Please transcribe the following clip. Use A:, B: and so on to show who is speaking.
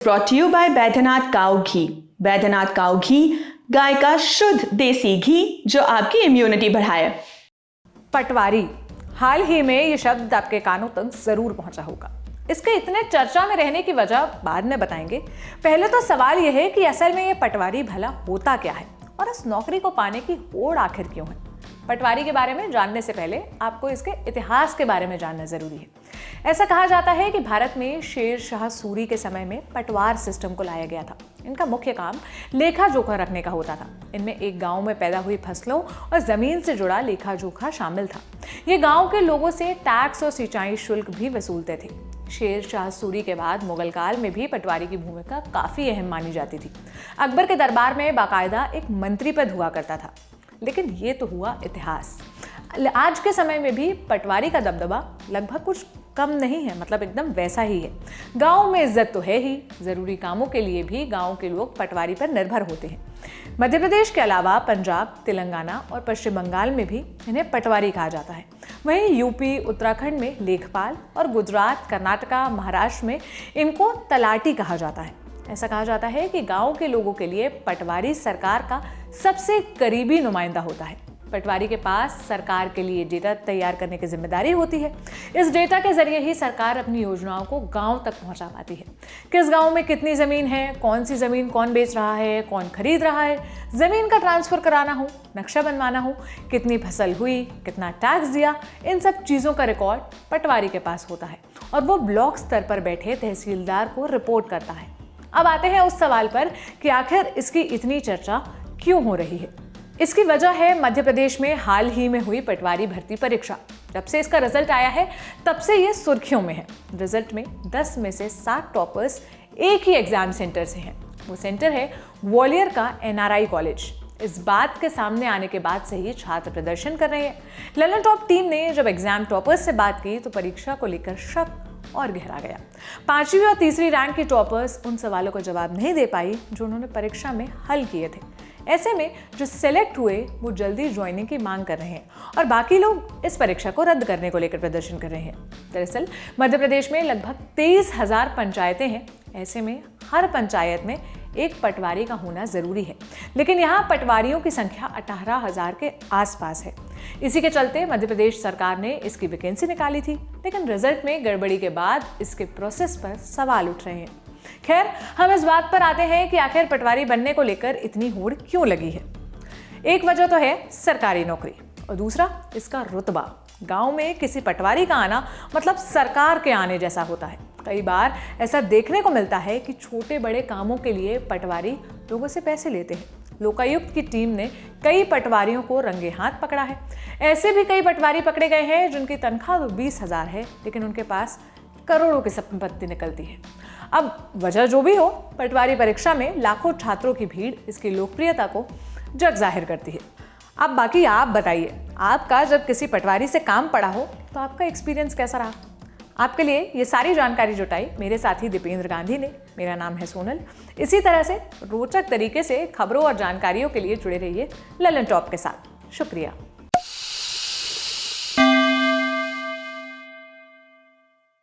A: Brought to you by Baidyanath काऊ घी। बैद्यनाथ काऊ घी गाय का शुद्ध देसी घी जो आपकी इम्यूनिटी बढ़ाए।
B: पटवारी, हाल ही में ये शब्द आपके कानों तक जरूर पहुंचा होगा। इसके इतने चर्चा में रहने की वजह बाद में बताएंगे। पहले तो सवाल यह है कि असल में ये पटवारी भला होता क्या है और इस नौकरी को पाने की होड़ आखिर क्यों है। पटवारी के बारे में जानने से पहले आपको इसके इतिहास के बारे में जानना जरूरी है। ऐसा कहा जाता है कि भारत में शेर शाह सूरी के समय में पटवार सिस्टम को लाया गया था। इनका मुख्य काम लेखा जोखा रखने का होता था। इनमें एक गांव में पैदा हुई फसलों और जमीन से जुड़ा लेखा जोखा शामिल था। ये गांव के लोगों से टैक्स और सिंचाई शुल्क भी वसूलते थे। शेर शाह सूरी के बाद मुगल काल में भी पटवारी की भूमिका काफी अहम मानी जाती थी। अकबर के दरबार में बाकायदा एक मंत्री पद हुआ करता था। लेकिन ये तो हुआ इतिहास। आज के समय में भी पटवारी का दबदबा लगभग कुछ कम नहीं है, मतलब एकदम वैसा ही है। गांव में इज्जत तो है ही, जरूरी कामों के लिए भी गांव के लोग पटवारी पर निर्भर होते हैं। मध्य प्रदेश के अलावा पंजाब, तेलंगाना और पश्चिम बंगाल में भी इन्हें पटवारी कहा जाता है। वहीं यूपी, उत्तराखंड में लेखपाल और गुजरात, कर्नाटका, महाराष्ट्र में इनको तलाटी कहा जाता है। ऐसा कहा जाता है कि गांव के लोगों के लिए पटवारी सरकार का सबसे करीबी नुमाइंदा होता है। पटवारी के पास सरकार के लिए डेटा तैयार करने की जिम्मेदारी होती है। इस डेटा के जरिए ही सरकार अपनी योजनाओं को गांव तक पहुंचा पाती है। किस गांव में कितनी जमीन है, कौन सी जमीन कौन बेच रहा है, कौन खरीद रहा है, जमीन का ट्रांसफर कराना हो, नक्शा बनवाना हो, कितनी फसल हुई, कितना टैक्स दिया, इन सब चीज़ों का रिकॉर्ड पटवारी के पास होता है और वो ब्लॉक स्तर पर बैठे तहसीलदार को रिपोर्ट करता है। अब आते हैं उस सवाल पर कि आखिर इसकी इतनी चर्चा क्यों हो रही है। इसकी वजह है मध्य प्रदेश में हाल ही में हुई पटवारी भर्ती परीक्षा। जब से इसका रिजल्ट आया है तब से ये सुर्खियों में है। रिजल्ट में 10 में से 7 टॉपर्स एक ही एग्जाम सेंटर से हैं। वो सेंटर है ग्वालियर का NRI कॉलेज। इस बात के सामने आने के बाद से ही छात्र प्रदर्शन कर रहे हैं। ललन टॉप टीम ने जब एग्जाम टॉपर्स से बात की तो परीक्षा को लेकर शक और गहरा गया। 5वीं और 3री रैंक की टॉपर्स उन सवालों का जवाब नहीं दे पाई जो उन्होंने परीक्षा में हल किए थे। ऐसे में जो सेलेक्ट हुए वो जल्दी ज्वाइनिंग की मांग कर रहे हैं और बाकी लोग इस परीक्षा को रद्द करने को लेकर प्रदर्शन कर रहे हैं। दरअसल मध्य प्रदेश में लगभग 23,000 पंचायतें हैं। ऐसे में हर पंचायत में एक पटवारी का होना जरूरी है, लेकिन यहाँ पटवारियों की संख्या 18,000 के आसपास है। इसी के चलते मध्य प्रदेश सरकार ने इसकी वैकेंसी निकाली थी, लेकिन रिजल्ट में गड़बड़ी के बाद इसके प्रोसेस पर सवाल उठ रहे हैं। खैर, हम इस बात पर आते हैं कि आखिर पटवारी बनने को लेकर इतनी होड़ क्यों लगी है। एक वजह तो है सरकारी नौकरी और दूसरा इसका रुतबा। गांव में किसी पटवारी का आना मतलब सरकार के आने जैसा होता है। कई बार ऐसा देखने को मिलता है कि छोटे बड़े कामों के लिए पटवारी लोगों से पैसे लेते हैं। लोकायुक्त की टीम ने कई पटवारियों को रंगे हाथ पकड़ा है। ऐसे भी कई पटवारी पकड़े गए हैं जिनकी तनख्वाह तो 20,000 है, लेकिन उनके पास करोड़ों की संपत्ति निकलती है। अब वजह जो भी हो, पटवारी परीक्षा में लाखों छात्रों की भीड़ इसकी लोकप्रियता को जग जाहिर करती है। अब बाकी आप बताइए, आपका जब किसी पटवारी से काम पड़ा हो तो आपका एक्सपीरियंस कैसा रहा। आपके लिए ये सारी जानकारी जुटाई मेरे साथी दीपेंद्र गांधी ने। मेरा नाम है सोनल। इसी तरह से रोचक तरीके से खबरों और जानकारियों के लिए जुड़े रहिए ललन टॉप के साथ। शुक्रिया।